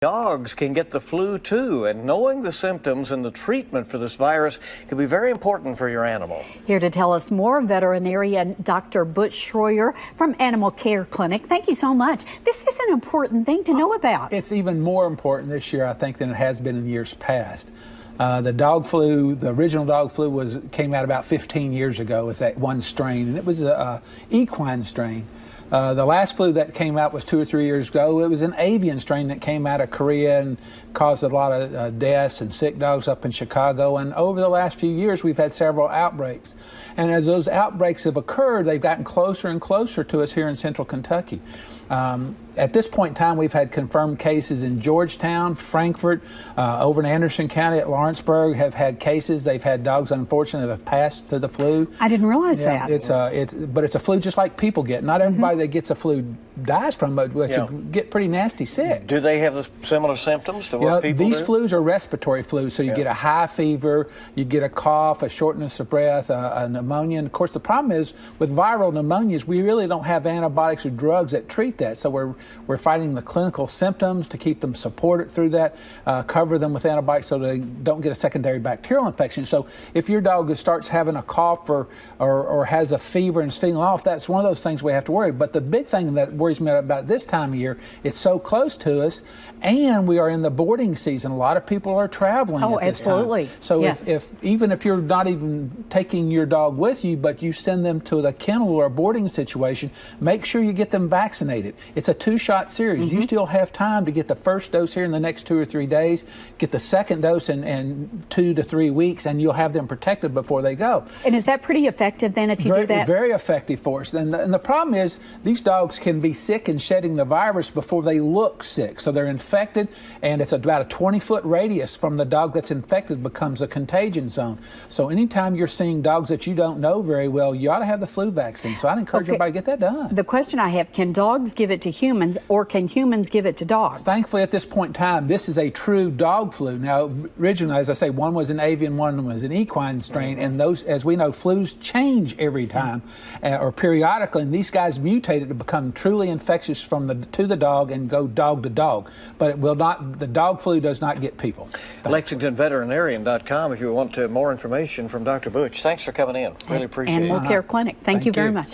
Dogs can get the flu too, and knowing the symptoms and the treatment for this virus can be very important for your animal. Here to tell us more, veterinarian Dr. Butch Schroyer from Animal Care Clinic. Thank you so much. This is an important thing to know about. It's even more important this year, I think, than it has been in years past. The dog flu, the original dog flu came out about 15 years ago as that one strain, and it was an equine strain. The last flu that came out was 2 or 3 years ago. It was an avian strain that came out of Korea and caused a lot of deaths and sick dogs up in Chicago. And over the last few years, we've had several outbreaks. And as those outbreaks have occurred, they've gotten closer and closer to us here in central Kentucky. At this point in time, we've had confirmed cases in Georgetown, Frankfort, over in Anderson County at Lawrenceburg have had cases. They've had dogs, unfortunately, that have passed to the flu. I didn't realize that. But it's a flu just like people get. Not everybody that gets a flu dies from it, but you get pretty nasty sick. Do they have the similar symptoms to what people these do? Flus are respiratory flus, so you get a high fever, you get a cough, a shortness of breath, a pneumonia. And of course, the problem is with viral pneumonias, we really don't have antibiotics or drugs that treat that. So we're fighting the clinical symptoms to keep them supported through that, cover them with antibiotics so they don't get a secondary bacterial infection. So if your dog starts having a cough or has a fever and is feeling off, that's one of those things we have to worry. But the big thing that worries me about this time of year, it's so close to us, and we are in the boarding season. A lot of people are traveling at this absolutely. time. So even if you're not even taking your dog with you, but you send them to the kennel or a boarding situation, make sure you get them vaccinated. It's a 2-shot series. You still have time to get the first dose here in the next 2 or 3 days, get the second dose in 2 to 3 weeks, and you'll have them protected before they go. And is that pretty effective then if you do that? Very effective for us. And the problem is these dogs can be sick and shedding the virus before they look sick. So they're infected, and it's about a 20-foot radius from the dog that's infected becomes a contagion zone. So anytime you're seeing dogs that you don't know very well, you ought to have the flu vaccine. So I'd encourage everybody to get that done. The question I have, can dogs give it to humans, or can humans give it to dogs? Thankfully, at this point in time, this is a true dog flu. Now, originally, as I say, one was an avian, one was an equine strain, and those, as we know, flus change every time or periodically, and these guys mutated to become truly infectious to the dog and go dog to dog. But it will not. The dog flu does not get people. LexingtonVeterinarian.com if you want more information from Dr. Butch. Thanks for coming in. Really appreciate it. Animal Care Clinic. Thank you very much.